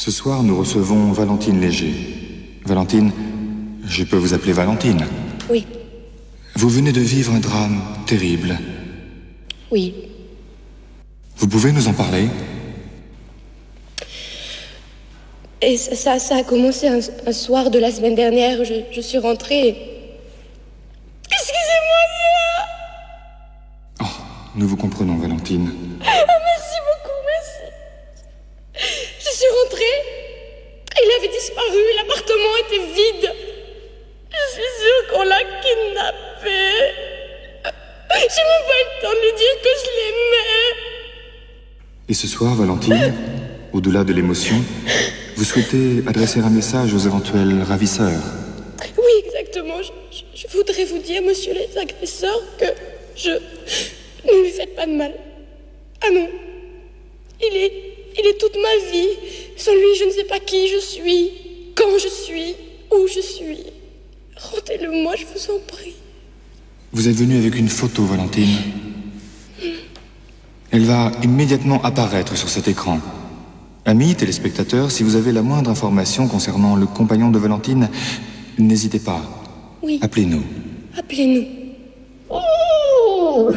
Ce soir, nous recevons Valentine Léger. Valentine, je peux vous appeler Valentine? Oui. Vous venez de vivre un drame terrible. Oui. Vous pouvez nous en parler? Et ça a commencé un soir de la semaine dernière. Je suis rentrée. Excusez-moi, Oh, nous vous comprenons, Valentine. merci beaucoup, merci. Je suis rentrée. Il avait disparu. L'appartement était vide. Je suis sûre qu'on l'a kidnappé. J'ai même pas eu le temps de lui dire que je l'aimais. Et ce soir, Valentine, au-delà de l'émotion, vous souhaitez adresser un message aux éventuels ravisseurs? Oui, exactement. Je voudrais vous dire, monsieur les agresseurs, que ne lui faites pas de mal. Ah non. Il est toute ma vie. Sans lui, je ne sais pas qui je suis, quand je suis, où je suis. Rendez-le-moi, je vous en prie. Vous êtes venue avec une photo, Valentine. Elle va immédiatement apparaître sur cet écran. Amis téléspectateurs, si vous avez la moindre information concernant le compagnon de Valentine, n'hésitez pas. Oui. Appelez-nous. Appelez-nous. Oh!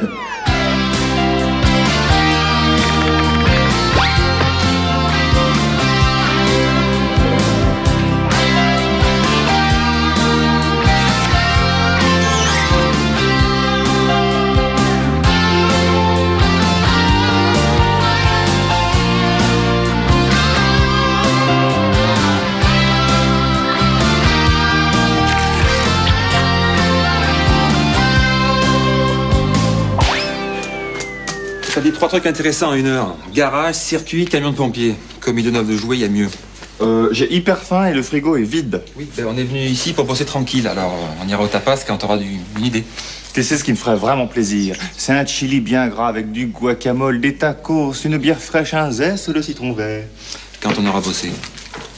Ça dit 3 trucs intéressants en 1 heure. Garage, circuit, camion de pompiers. Comme ils donnent de jouer, il y a mieux. J'ai hyper faim et le frigo est vide. Oui, ben on est venu ici pour bosser tranquille. Alors, on ira au tapas quand t'auras une idée. Tu sais ce qui me ferait vraiment plaisir? C'est un chili bien gras avec du guacamole, des tacos, une bière fraîche, un zeste de citron vert. Quand on aura bossé.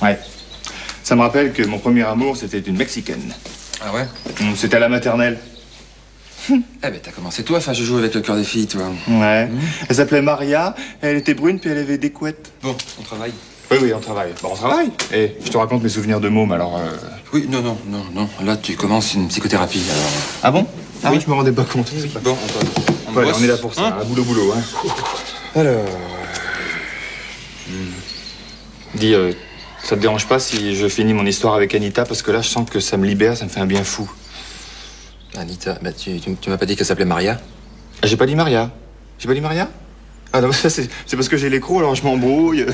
Ouais. Ça me rappelle que mon premier amour, c'était une Mexicaine. Ah ouais? C'était à la maternelle. Eh ben, t'as commencé toi, enfin, je joue avec le cœur des filles, toi. Ouais. Elle s'appelait Maria, elle était brune, puis elle avait des couettes. Bon, on travaille. Oui, on travaille. Bon, on travaille. Et je te raconte mes souvenirs de môme, alors... Oui, non. Là, tu commences une psychothérapie, alors... Ah bon? Ah oui, je me rendais pas compte. Oui. Bon, on Ouais, bosse. on est là pour ça, hein, boulot, hein. Alors... Dis, ça te dérange pas si je finis mon histoire avec Anita? Parce que là, je sens que ça me libère, ça me fait un bien fou. Anita, bah, tu m'as pas dit qu'elle s'appelait Maria? Ah, j'ai pas dit Maria. J'ai pas dit Maria? Ah non, ça c'est parce que j'ai l'écrou, alors je m'embrouille.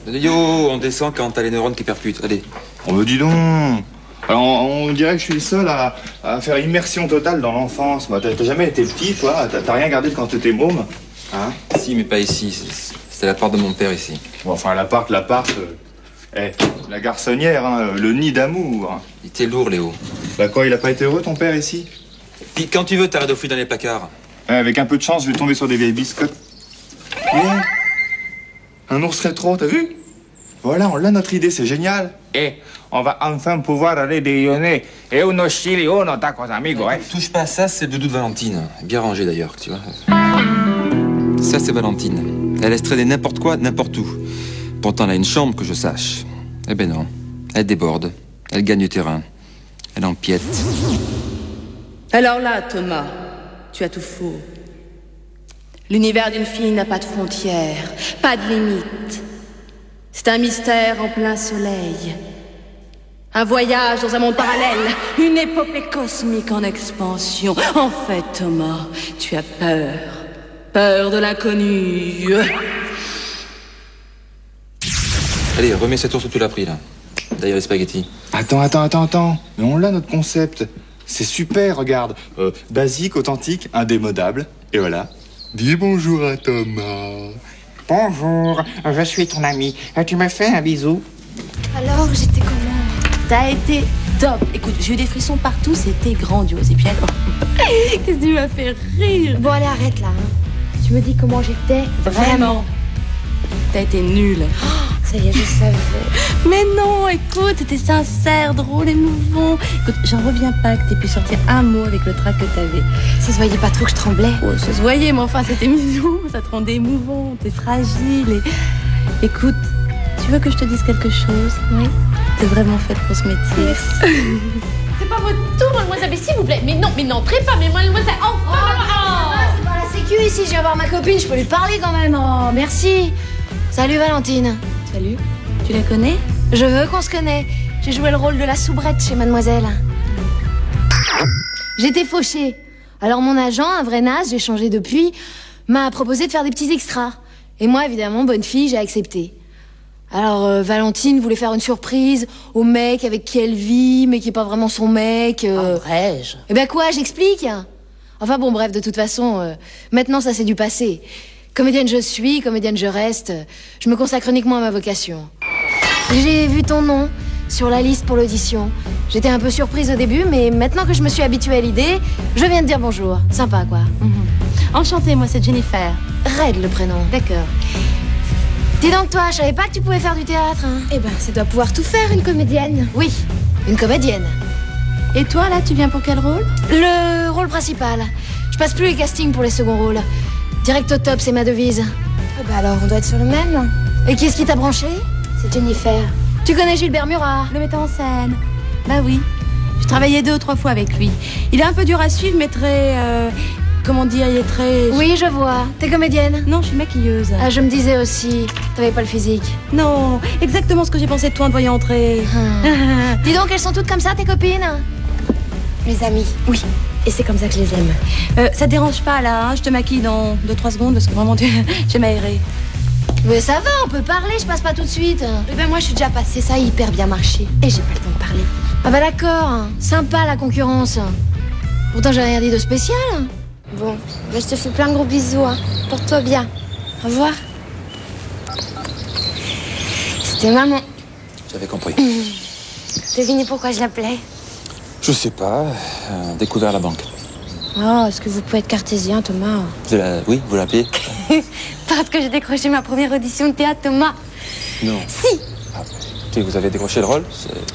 Yo, on descend quand t'as les neurones qui percutent. Allez. On me dit donc. Alors, on dirait que je suis le seul à faire immersion totale dans l'enfance. Bah, t'as jamais été petit, toi? T'as rien gardé de quand t'étais môme? Hein? Si, mais pas ici. C'était l'appart de mon père ici. Bon, enfin, l'appart... la garçonnière, hein, le nid d'amour. Il était lourd, Léo. Bah quoi, il a pas été heureux, ton père, ici? Puis quand tu veux, t'arrêtes de fouiller dans les placards. Avec un peu de chance, je vais tomber sur des vieilles biscottes. Un ours rétro, t'as vu? Voilà, on l'a notre idée, c'est génial. On va enfin pouvoir aller déjeuner. Et unos chili, unos tacos amigos, hein. Touche pas à ça, c'est le doudou de Valentine. Bien rangé d'ailleurs, tu vois. Ça, c'est Valentine. Elle laisse traîner n'importe quoi, n'importe où. Pourtant, elle a une chambre, que je sache. Eh ben non. Elle déborde. Elle gagne du terrain. Elle empiète. Alors là, Thomas, tu as tout faux. L'univers d'une fille n'a pas de frontières, pas de limites. C'est un mystère en plein soleil. Un voyage dans un monde parallèle, une épopée cosmique en expansion. En fait, Thomas, tu as peur. Peur de l'inconnu. Allez, remets cette ours où tu l'as pris, là. D'ailleurs, les spaghettis. Attends. Mais on l'a, notre concept. C'est super, regarde. Basique, authentique, indémodable. Et voilà. Dis bonjour à Thomas. Bonjour, je suis ton ami. Tu me fais un bisou? Alors, j'étais comment? T'as été top. Écoute, j'ai eu des frissons partout, c'était grandiose. Et puis alors, qu'est-ce que tu m'as fait rire? Bon, allez, arrête là. Hein. Tu me dis comment j'étais? Vraiment. T'as été nulle. Oh, ça y est, je savais. Mais non, écoute, c'était sincère, drôle, émouvant. Écoute, j'en reviens pas que t'aies pu sortir un mot avec le trac que t'avais. Ça se voyait pas trop que je tremblais? Oh, ça se voyait, mais enfin, c'était mignon. Ça te rendait émouvant, t'es fragile. Et... Écoute, Tu veux que je te dise quelque chose? Oui. T'es vraiment faite pour ce métier. Merci. C'est pas votre tour, mademoiselle, mais s'il vous plaît. Mais n'entrez pas, mais mademoiselle, enfin. C'est pas la sécu ici, je vais voir ma copine, je peux lui parler quand même. Oh, merci. Salut Valentine. Salut. Tu la connais? Je veux qu'on se connaisse. J'ai joué le rôle de la soubrette chez mademoiselle. J'étais fauchée. Alors mon agent, un vrai naze, j'ai changé depuis, m'a proposé de faire des petits extras. Et moi, évidemment, bonne fille, j'ai accepté. Alors Valentine voulait faire une surprise au mec avec qui elle vit, mais qui est pas vraiment son mec. Brège. Eh ben quoi, j'explique. Enfin bon, bref, de toute façon, maintenant ça c'est du passé. Comédienne je suis, comédienne je reste. Je me consacre uniquement à ma vocation. J'ai vu ton nom sur la liste pour l'audition. J'étais un peu surprise au début, mais maintenant que je me suis habituée à l'idée, je viens de dire bonjour. Sympa, quoi. Enchantée, moi c'est Jennifer. Red, le prénom. D'accord. Dis donc toi, je savais pas que tu pouvais faire du théâtre. Hein. Eh ben, ça doit pouvoir tout faire, une comédienne. Oui, une comédienne. Et toi, là, tu viens pour quel rôle? Le rôle principal. Je passe plus les castings pour les seconds rôles. Direct au top, c'est ma devise. Eh ben alors, on doit être sur le même. Et qui est-ce qui t'a branché? C'est Jennifer. Tu connais Gilbert Murat? Le metteur en scène. Bah oui. Je travaillais 2 ou 3 fois avec lui. Il est un peu dur à suivre, mais très... comment dire, il est très... Oui, je vois. T'es comédienne? Non, je suis maquilleuse. Ah, je me disais aussi. T'avais pas le physique. Non, exactement ce que j'ai pensé de toi en te voyant entrer. Dis donc, elles sont toutes comme ça, tes copines? Mes amis. Oui. Et c'est comme ça que je les aime. Ça te dérange pas, là, hein? Je te maquille dans 2-3 secondes, parce que vraiment, j'aime aérer. Mais ça va, on peut parler, je passe pas tout de suite. Eh ben moi, je suis déjà passée, ça a hyper bien marché. Et j'ai pas le temps de parler. Ah bah d'accord, sympa la concurrence. Pourtant, j'ai rien dit de spécial. Bon, ben, je te fais plein de gros bisous, hein. Porte-toi bien. Au revoir. C'était maman. J'avais compris. Devinez pourquoi je l'appelais? Je sais pas. Découvert la banque. Oh, est-ce que vous pouvez être cartésien, Thomas? Oui, vous l'appelez? Parce que j'ai décroché ma première audition de théâtre, Thomas. Non. Si. Vous avez décroché le rôle?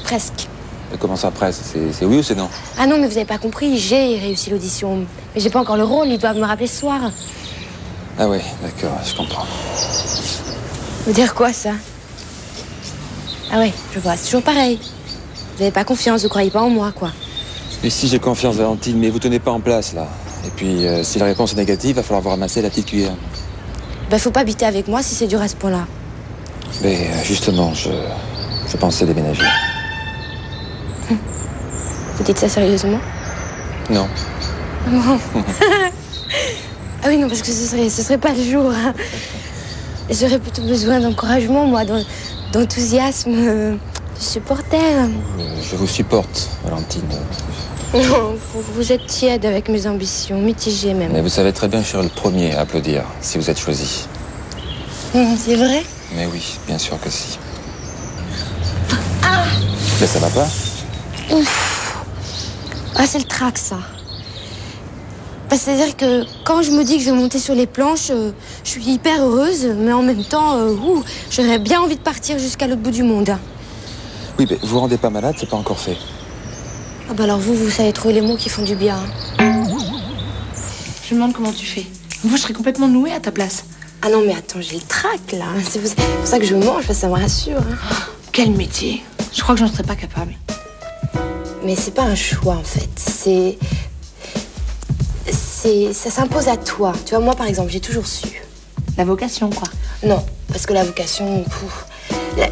Presque. Mais comment ça, presque? C'est oui ou c'est non? Ah non, mais vous avez pas compris, j'ai réussi l'audition. Mais j'ai pas encore le rôle, ils doivent me rappeler ce soir. Ah ouais, d'accord, je comprends. Vous dire quoi, ça? Ah ouais, je vois, c'est toujours pareil. Vous avez pas confiance, vous croyez pas en moi, quoi. Et si j'ai confiance, Valentine, mais vous tenez pas en place, là. Et puis, si la réponse est négative, va falloir vous ramasser la petite cuillère. Bah, faut pas habiter avec moi si c'est dur à ce point-là. Mais justement, je pensais déménager. Vous dites ça sérieusement? Non. Ah oui, non, parce que ce serait pas le jour. Hein. J'aurais plutôt besoin d'encouragement, moi, d'enthousiasme, de supporter. Je vous supporte, Valentine. Non, vous êtes tiède avec mes ambitions, mitigées même. Mais vous savez très bien que je serai le premier à applaudir si vous êtes choisi. C'est vrai? Mais oui, bien sûr que si. Ah! Mais ça va pas? Ouf. Ah, c'est le trac, ça. Bah, c'est-à-dire que quand je me dis que je vais monter sur les planches, je suis hyper heureuse, mais en même temps, j'aurais bien envie de partir jusqu'à l'autre bout du monde. Oui, mais vous rendez pas malade, c'est pas encore fait. Ah bah alors vous savez trouver les mots qui font du bien. Je me demande comment tu fais. Moi, je serais complètement nouée à ta place. Ah non, mais attends, j'ai le trac, là. C'est pour ça que je mange, ça me rassure. Hein. Quel métier. Je crois que j'en serais pas capable. Mais c'est pas un choix, en fait. Ça s'impose à toi. Tu vois, moi, par exemple, j'ai toujours su. La vocation, quoi. Non, parce que la vocation,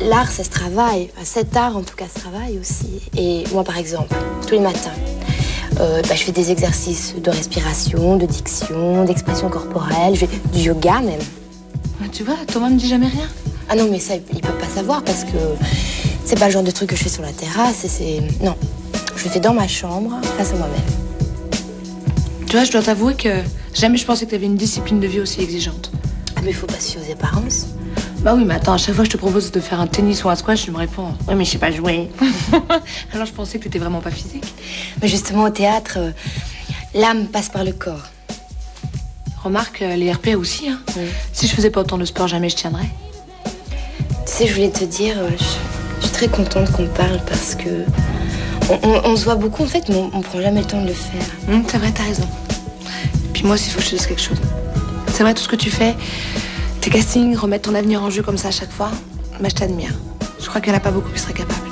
l'art, ça se travaille. Enfin, cet art, en tout cas, se travaille aussi. Et moi, par exemple, tous les matins, je fais des exercices de respiration, de diction, d'expression corporelle, je fais du yoga même. Tu vois, Thomas me dit jamais rien. Ah non, mais ça, il peut pas savoir parce que c'est pas le genre de truc que je fais sur la terrasse. Non, je le fais dans ma chambre, face à moi-même. Tu vois, je dois t'avouer que jamais je pensais que t'avais une discipline de vie aussi exigeante. Ah, mais faut pas se fier aux apparences. Bah oui, mais attends, à chaque fois que je te propose de faire un tennis ou un squash, tu me réponds « Oui, mais je sais pas jouer. » Alors je pensais que t'étais vraiment pas physique. Mais justement, au théâtre, l'âme passe par le corps. Remarque, les RP aussi, hein. Oui. Si je faisais pas autant de sport, jamais je tiendrais. Tu sais, je voulais te dire, je suis très contente qu'on parle parce que on se voit beaucoup en fait, mais on prend jamais le temps de le faire. C'est vrai, t'as raison. Puis moi aussi, il faut que je te dise quelque chose. C'est vrai, tout ce que tu fais, tes castings, remettre ton avenir en jeu comme ça à chaque fois, Bah, je t'admire. Je crois qu'il n'y en a pas beaucoup qui seraient capables.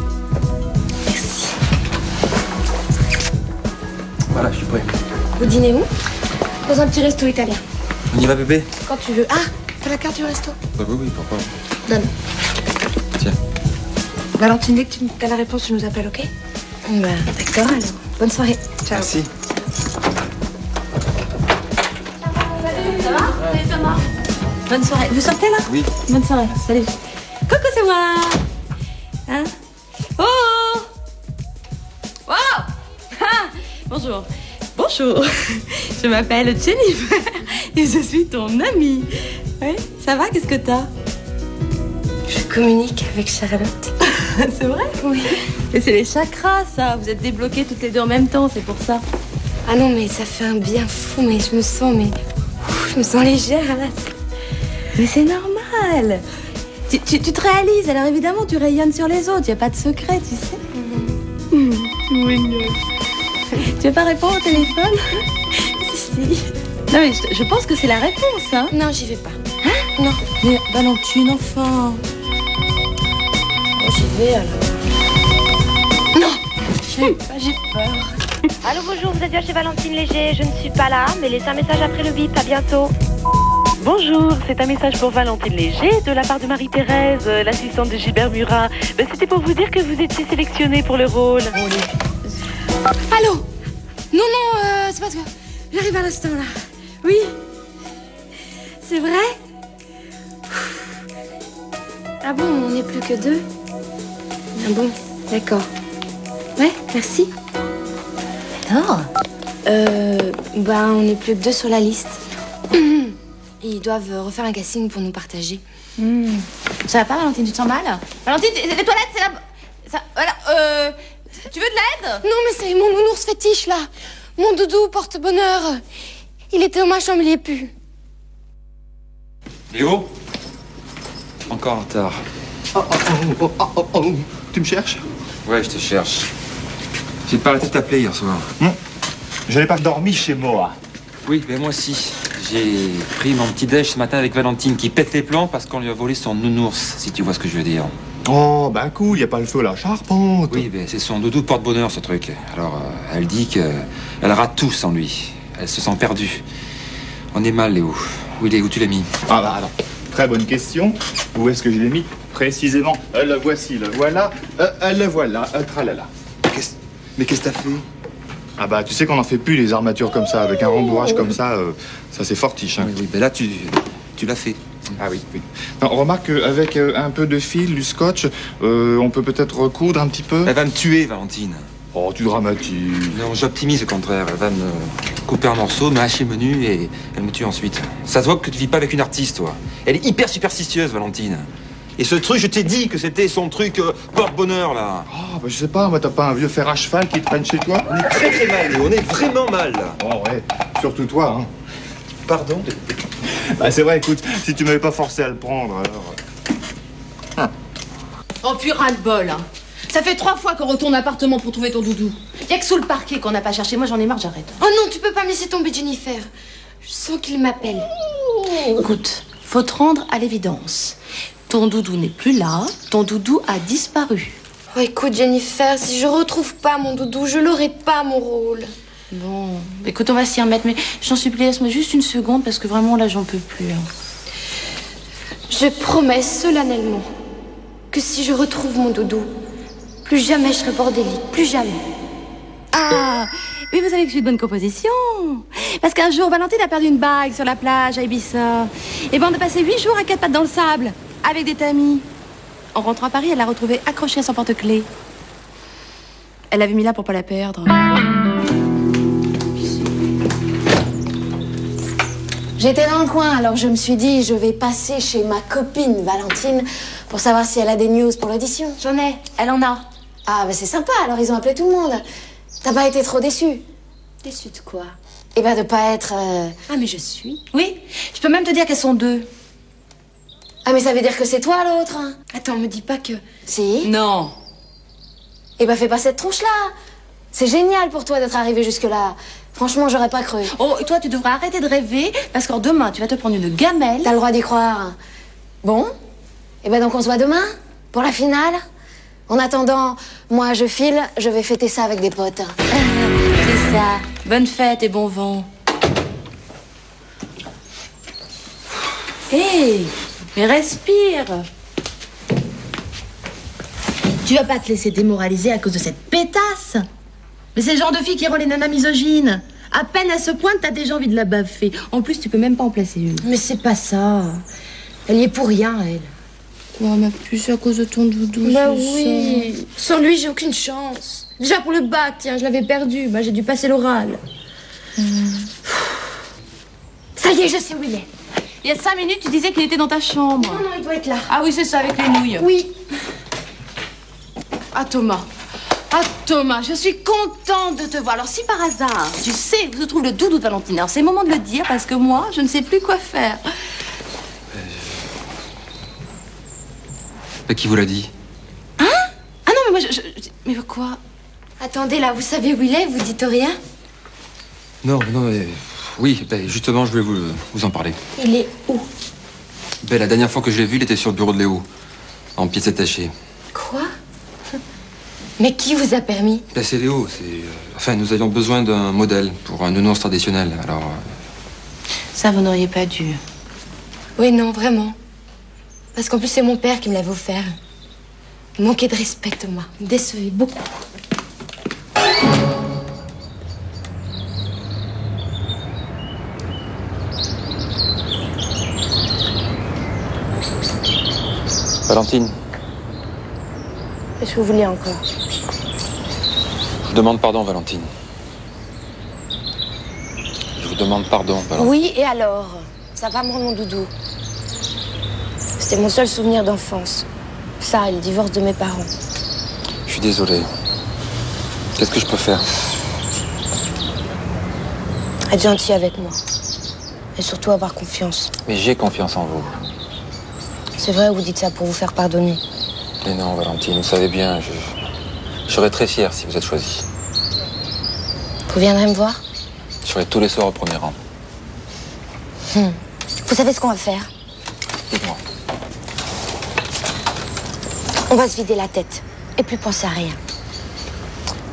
Merci. Voilà, je suis prêt. Vous dînez où? Dans un petit resto italien. On y va, bébé? Quand tu veux. Ah, t'as la carte du resto? Bah oui, pourquoi? Donne. Tiens. Valentine, dès que tu as la réponse, tu nous appelles, ok? Bah, d'accord, alors. Bonne soirée. Ciao. Merci. Ça va? Salut Thomas. Bonne soirée. Vous sortez là? Oui. Bonne soirée. Salut. Coucou, c'est moi. Hein? Oh! Wow! Ah! Bonjour. Bonjour. Je m'appelle Jennifer et je suis ton amie. Ouais? Ça va? Qu'est-ce que t'as? Je communique avec Charlotte. C'est vrai? Oui. Et c'est les chakras, ça. Vous êtes débloquées toutes les deux en même temps, c'est pour ça. Ah non, mais ça fait un bien fou, mais je me sens, je me sens légère, là. Mais c'est normal. Tu te réalises, alors évidemment, tu rayonnes sur les autres. Il n'y a pas de secret, tu sais. Oui. Tu veux pas répondre au téléphone? Si. Non, mais je pense que c'est la réponse, hein. Non, j'y vais pas. Hein? Non. Mais Valentine, enfin. Bon, j'y vais, alors. J'ai peur. Allô, bonjour, vous êtes bien chez Valentine Léger. Je ne suis pas là, mais laissez un message après le bip. À bientôt. Bonjour, c'est un message pour Valentine Léger de la part de Marie-Thérèse, l'assistante de Gilbert Murat. C'était pour vous dire que vous étiez sélectionnée pour le rôle. Allô? Non, c'est parce que j'arrive à l'instant, là. Oui? C'est vrai? Ah bon, on n'est plus que deux? Ah bon, d'accord. Ouais, merci. Alors? On n'est plus que deux sur la liste. Ils doivent refaire un casting pour nous partager. Ça va pas, Valentine? Tu te sens mal? Valentine, les toilettes, c'est là. Voilà, tu veux de l'aide? Non, mais c'est mon nounours fétiche, là. Mon doudou porte-bonheur. Il était dans ma chambre, il y est plus. Léo? Encore en retard. Tu me cherches? Ouais, je te cherche. J'ai pas arrêté de t'appeler hier soir. Je n'ai pas dormi chez moi. Oui, mais moi aussi. J'ai pris mon petit déj ce matin avec Valentine qui pète les plombs parce qu'on lui a volé son nounours, si tu vois ce que je veux dire. Oh, ben cool, y a pas le feu à la charpente. Oui, mais c'est son doudou porte-bonheur, ce truc. Alors, elle dit qu'elle rate tout sans lui. Elle se sent perdue. On est mal, Léo. Où il est? Où tu l'as mis? Ah bah alors, très bonne question. Où est-ce que je l'ai mis précisément? Le voici, le voilà. Le voilà, tralala. Mais qu'est-ce que t'as fait? Ah bah tu sais qu'on n'en fait plus les armatures comme ça, avec un rembourrage comme ça c'est fortiche. Hein. Oui, mais là tu l'as fait. Ah oui. Non, remarque qu'avec un peu de fil, du scotch, on peut peut-être recoudre un petit peu. Elle va me tuer, Valentine. Oh, tu dramatises. Non, j'optimise au contraire. Elle va me couper en morceaux, me hacher menu et elle me tue ensuite. Ça se voit que tu vis pas avec une artiste, toi. Elle est hyper superstitieuse, Valentine. Et ce truc, je t'ai dit que c'était son truc porte-bonheur, là. Oh, bah je sais pas, moi t'as pas un vieux fer à cheval qui traîne chez toi? On est très très mal, Léo. On est vraiment mal. Oh ouais, surtout toi, hein. Pardon? Bah c'est vrai, écoute, si tu m'avais pas forcé à le prendre, alors... Oh, puis ras-le-bol, hein. Ça fait 3 fois qu'on retourne à l'appartement pour trouver ton doudou. Y'a que sous le parquet qu'on n'a pas cherché. Moi, j'en ai marre, j'arrête. Oh non, tu peux pas me laisser tomber, Jennifer. Je sens qu'il m'appelle. Écoute, faut te rendre à l'évidence. Ton doudou n'est plus là, ton doudou a disparu. Oh, écoute, Jennifer, si je retrouve pas mon doudou, je l'aurai pas, mon rôle. Bon, écoute, on va s'y remettre, mais j'en supplie, laisse-moi juste une seconde, parce que vraiment, là, j'en peux plus. Hein. Je promets solennellement que si je retrouve mon doudou, plus jamais je serai bordélique, plus jamais. Ah, oui, vous savez que je suis de bonne composition. Parce qu'un jour, Valentine a perdu une bague sur la plage à Ibiza. Et ben, on a passé 8 jours à 4 pattes dans le sable, avec des tamis. En rentrant à Paris, elle l'a retrouvée accrochée à son porte-clés. Elle l'avait mis là pour pas la perdre. J'étais dans le coin, alors je me suis dit, je vais passer chez ma copine Valentine pour savoir si elle a des news pour l'audition. J'en ai, elle en a. Ah, bah c'est sympa, alors ils ont appelé tout le monde. T'as pas été trop déçue? Déçue de quoi? Eh ben, de pas être... Ah, mais je suis. Oui, je peux même te dire qu'elles sont 2. Ah, mais ça veut dire que c'est toi, l'autre, hein? Attends, me dis pas que... Si. Non. Eh ben, fais pas cette tronche-là. C'est génial pour toi d'être arrivé jusque-là. Franchement, j'aurais pas cru. Oh, et toi, tu devrais arrêter de rêver, parce qu'en demain, tu vas te prendre une gamelle. T'as le droit d'y croire. Bon. Et ben donc on se voit demain, pour la finale. En attendant, moi je file, je vais fêter ça avec des potes. C'est ça. Bonne fête et bon vent. Hé, mais respire. Tu vas pas te laisser démoraliser à cause de cette pétasse. Mais c'est le genre de fille qui rend les nanas misogynes. À peine elle se pointe, t'as déjà envie de la baffer. En plus, tu peux même pas en placer une. Mais c'est pas ça. Elle y est pour rien, elle. Oh, ma puce, à cause de ton doudou. Bah oui. Sans lui, j'ai aucune chance. Déjà pour le bac, tiens, je l'avais perdu. Bah, j'ai dû passer l'oral. Ça y est, je sais où il est. Il y a 5 minutes, tu disais qu'il était dans ta chambre. Non, il doit être là. Ah oui, c'est ça, avec les nouilles. Oui. Ah, Thomas. Ah, Thomas, je suis contente de te voir. Alors, si par hasard, tu sais où se trouve le doudou de Valentine, alors c'est le moment de le dire parce que moi, je ne sais plus quoi faire. Mais qui vous l'a dit? Hein? Ah non, mais moi, mais quoi? Attendez, là, vous savez où il est? Vous dites rien? Non, mais... Oui, ben, justement, je voulais vous en parler. Il est où? Ben, la dernière fois que je l'ai vu, il était sur le bureau de Léo, en pièces détachées. Quoi? Mais qui vous a permis? Ben, c'est Léo, Enfin, nous avions besoin d'un modèle pour un nounours traditionnel, alors... Ça, vous n'auriez pas dû. Oui, non, vraiment. Parce qu'en plus, c'est mon père qui me l'avait offert. Manquez de respect, Thomas. Vous me décevez beaucoup. Valentine, Qu'est-ce que vous voulez encore? je vous demande pardon, Valentine. Je vous demande pardon, Valentine. Oui, et alors? Ça va, mon doudou? C'était mon seul souvenir d'enfance. Ça, et le divorce de mes parents. Je suis désolé. Qu'est-ce que je peux faire? Être gentil avec moi. Et surtout avoir confiance. Mais j'ai confiance en vous. C'est vrai, vous dites ça pour vous faire pardonner. Mais non, Valentine, vous savez bien, je serais très fier si vous êtes choisie. Vous viendrez me voir? Je serai tous les soirs au premier rang. Vous savez ce qu'on va faire? Dites-moi. On va se vider la tête. Et plus penser à rien.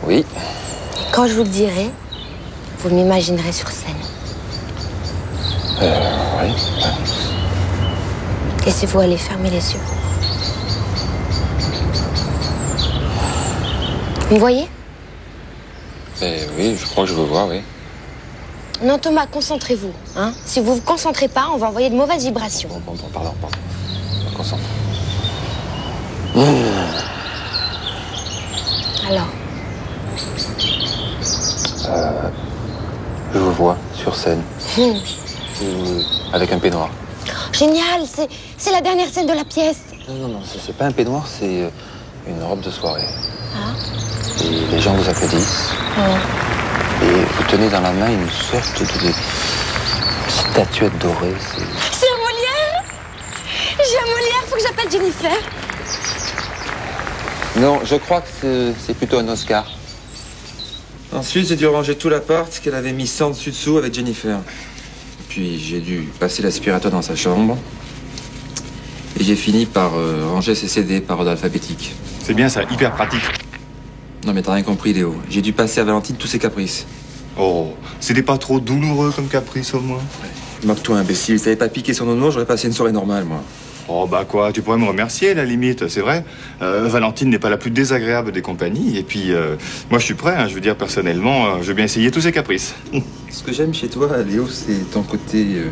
Oui. Et quand je vous le dirai, vous m'imaginerez sur scène. Oui. Laissez-vous aller, fermez les yeux. Vous me voyez? Oui, je crois que je veux voir, oui. Non, Thomas, concentrez-vous. Hein? Si vous vous concentrez pas, on va envoyer de mauvaises vibrations. Bon, pardon. Concentre. Alors? Je vous vois sur scène. Avec un peignoir. Génial, c'est la dernière scène de la pièce. Non, c'est pas un peignoir, c'est une robe de soirée. Ah. Et les gens vous applaudissent. Oh. Et vous tenez dans la main une sorte de statuette dorée. C'est un Molière? J'ai un Molière, faut que j'appelle Jennifer. Non, je crois que c'est plutôt un Oscar. Ensuite, j'ai dû ranger tout l'appart qu'elle avait mis sans dessus-dessous avec Jennifer. Puis j'ai dû passer l'aspirateur dans sa chambre. Et j'ai fini par ranger ses CD par ordre alphabétique. C'est bien ça, hyper pratique. Non mais t'as rien compris, Léo. J'ai dû passer à Valentine tous ses caprices. Oh, c'était pas trop douloureux comme caprice au moins? Moque-toi, imbécile. Si t'avais pas piqué son nono, j'aurais passé une soirée normale, moi. Oh bah quoi, tu pourrais me remercier à la limite, c'est vrai. Valentine n'est pas la plus désagréable des compagnies. Et puis, moi je suis prêt, hein, je veux dire personnellement, je veux bien essayer tous ces caprices. Ce que j'aime chez toi, Léo, c'est ton côté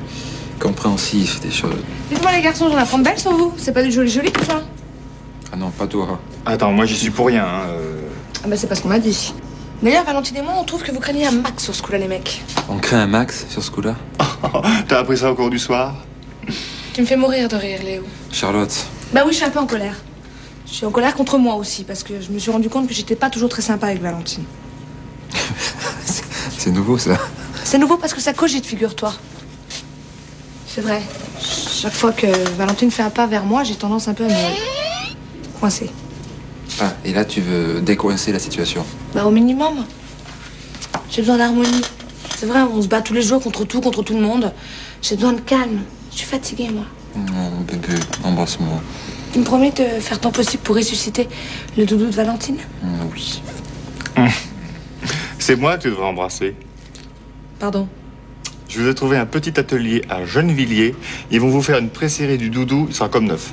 compréhensif des choses. Dites-moi les garçons, j'en apprends de belles sur vous. C'est pas du joli tout ça? Ah non, pas toi. Attends, moi j'y suis pour rien. Hein, Ah bah c'est pas ce qu'on m'a dit. D'ailleurs, Valentine et moi, on trouve que vous craignez un max sur ce coup-là, les mecs. On craint un max sur ce coup-là. T'as appris ça au cours du soir? Tu me fais mourir de rire, Léo. Charlotte. Bah oui, je suis un peu en colère. Je suis en colère contre moi aussi, parce que je me suis rendu compte que j'étais pas toujours très sympa avec Valentine. C'est nouveau, ça. C'est nouveau parce que ça cogite, figure-toi. C'est vrai. Chaque fois que Valentine fait un pas vers moi, j'ai tendance un peu à me coincer. Ah, et là, tu veux décoincer la situation. Bah au minimum. J'ai besoin d'harmonie. C'est vrai, on se bat tous les jours contre tout le monde. J'ai besoin de calme. Je suis fatiguée, moi. Non, bébé, embrasse-moi. Tu me promets de faire ton possible pour ressusciter le doudou de Valentine? Oui. C'est moi que tu devrais embrasser. Pardon. Je vous ai trouvé un petit atelier à Gennevilliers. Ils vont vous faire une pré-série du doudou, il sera comme neuf.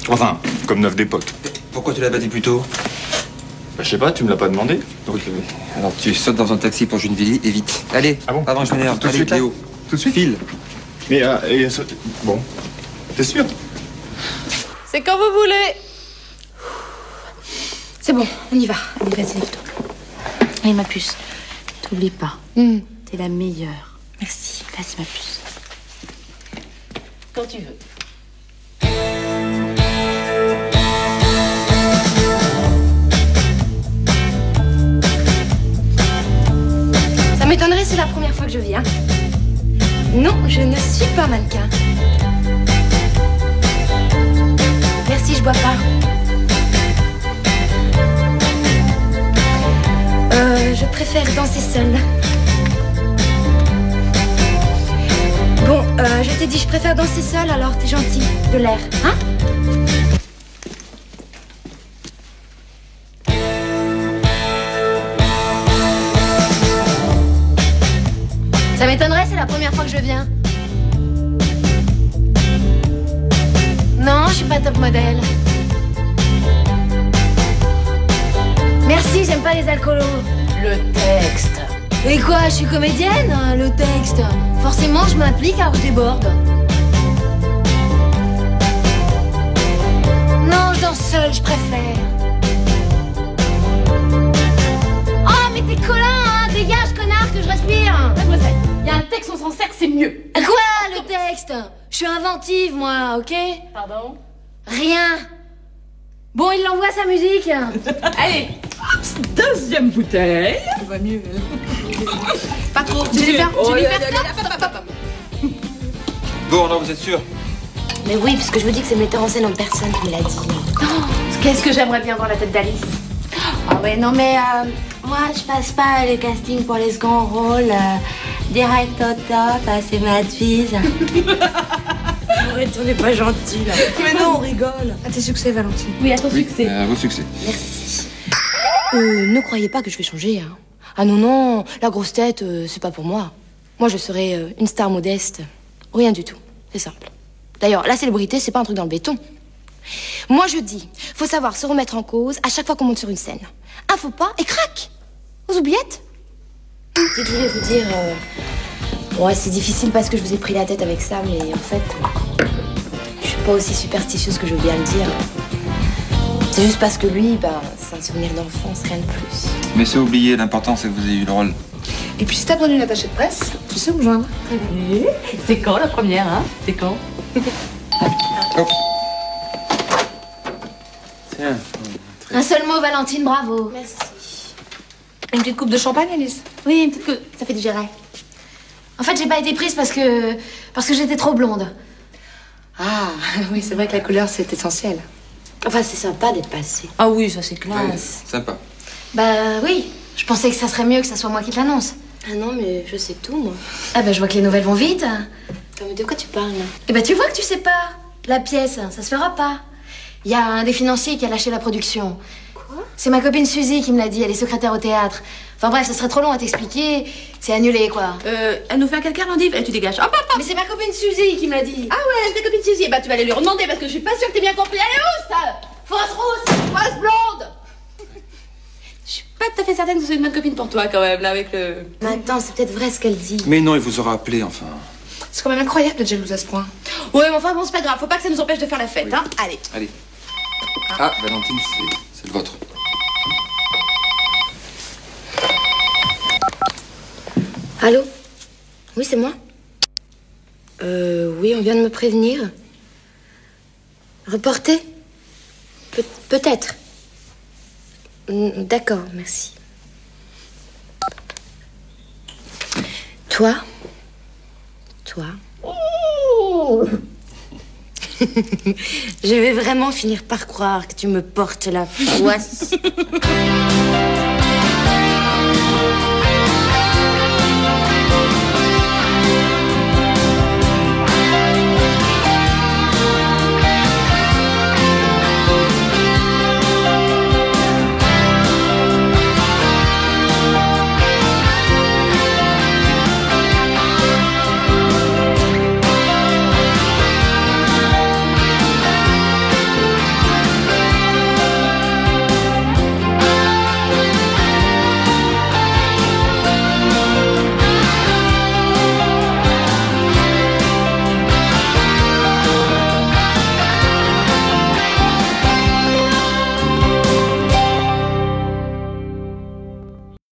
Enfin, comme neuf d'époque. Pourquoi tu l'as pas dit plus tôt? Bah, je sais pas, tu me l'as pas demandé. Oui. Alors tu sautes dans un taxi pour Gennevilliers et vite. Allez, Ah bon? avant je m'énerve. Tout de Allez, suite, là? Léo. Tout de suite? File. Mais, bon. T'es sûr? C'est quand vous voulez. C'est bon, on y va. Allez, vas-y, lève-toi. Et ma puce, t'oublie pas. T'es la meilleure. Merci. Vas-y, ma puce. Quand tu veux. Ça m'étonnerait, c'est la première fois que je viens. Non, je ne suis pas mannequin. Merci, je bois pas. Je préfère danser seule. Bon, je t'ai dit je préfère danser seule, alors t'es gentil, de l'air, hein? Ça m'étonnerait, c'est la première fois que je viens. Non, je suis pas top modèle. Merci, j'aime pas les alcoolos. Le texte. Et quoi, je suis comédienne, hein, le texte. Forcément, je m'implique alors je déborde. Non, je danse seule, je préfère. Oh, mais t'es collant, hein. Dégage, connard, que je respire. Mademoiselle, il y a un texte, on s'en sert, c'est mieux. Quoi, le texte? Je suis inventive, moi, ok? Pardon? Rien. Bon, il envoie sa musique. Allez, deuxième bouteille. Ça va mieux, elle. Pas trop. Jennifer, Bon, alors vous êtes sûr? Mais oui, parce que je vous dis que c'est le metteur en scène en personne qui me l'a dit. Qu'est-ce que j'aimerais bien voir la tête d'Alice. Ah ouais, non mais moi je passe pas le casting pour les seconds rôles. Direct au top, c'est ma devise. Arrête, on n'est pas gentil là. Mais non, on rigole. À tes succès, Valentine. Oui, à ton succès. À vos succès. Merci. Ne croyez pas que je vais changer, hein. Ah non, non, la grosse tête, c'est pas pour moi. Moi, je serai une star modeste. Rien du tout. C'est simple. D'ailleurs, la célébrité, c'est pas un truc dans le béton. Moi, je dis, faut savoir se remettre en cause à chaque fois qu'on monte sur une scène. Un faux pas et crac! Aux oubliettes. Je voulais vous dire... Ouais, c'est difficile parce que je vous ai pris la tête avec ça, mais en fait... je suis pas aussi superstitieuse que je veux bien le dire. C'est juste parce que lui, ben, c'est un souvenir d'enfance, rien de plus. Mais c'est oublié, l'important c'est que vous ayez eu le rôle. Et puis si t'as besoin d'une attachée de presse, tu sais où me joindre. C'est quand la première, hein? C'est quand? Oh. Tiens. Un seul mot, Valentine, bravo. Merci. Une petite coupe de champagne, Alice? Oui, une petite que ça fait digérer. En fait, j'ai pas été prise parce que j'étais trop blonde. Ah, oui, c'est vrai que la couleur, c'est essentiel. Enfin, c'est sympa d'être passé. Ah oui, ça c'est clair. Ouais, sympa. Bah oui, je pensais que ça serait mieux que ça soit moi qui te l'annonce. Ah non, mais je sais tout, moi. Ah bah je vois que les nouvelles vont vite. Attends, mais de quoi tu parles, là? Et bah tu vois que tu sais pas. La pièce, ça se fera pas. Il y a un des financiers qui a lâché la production. Quoi? C'est ma copine Suzy qui me l'a dit, elle est secrétaire au théâtre. Enfin bref, ce serait trop long à t'expliquer. C'est annulé, quoi. Elle nous fait un quelqu'un, Landif. Tu dégages. Hop, hop, hop. Mais c'est ma copine Suzy qui me l'a dit. Ah ouais, c'est copine Suzy. Bah tu vas aller lui demander parce que je suis pas sûre que t'aies bien compris. Elle est où, ça? Fausse rousse, fausse blonde. Je suis pas tout à fait certaine que ce soit une bonne copine pour toi, quand même, là, avec le... Mais attends, c'est peut-être vrai ce qu'elle dit. Mais non, il vous aura appelé, enfin. C'est quand même incroyable d'être jalouse à ce point. Ouais, mais enfin, bon, c'est pas grave. Faut pas que ça nous empêche de faire la fête, hein. Allez. Allez. Ah, Valentine, c'est le vôtre. Allô? Oui, c'est moi? Oui, on vient de me prévenir. Reporter? Peut-être. D'accord, merci. Toi? Je vais vraiment finir par croire que tu me portes la poisse.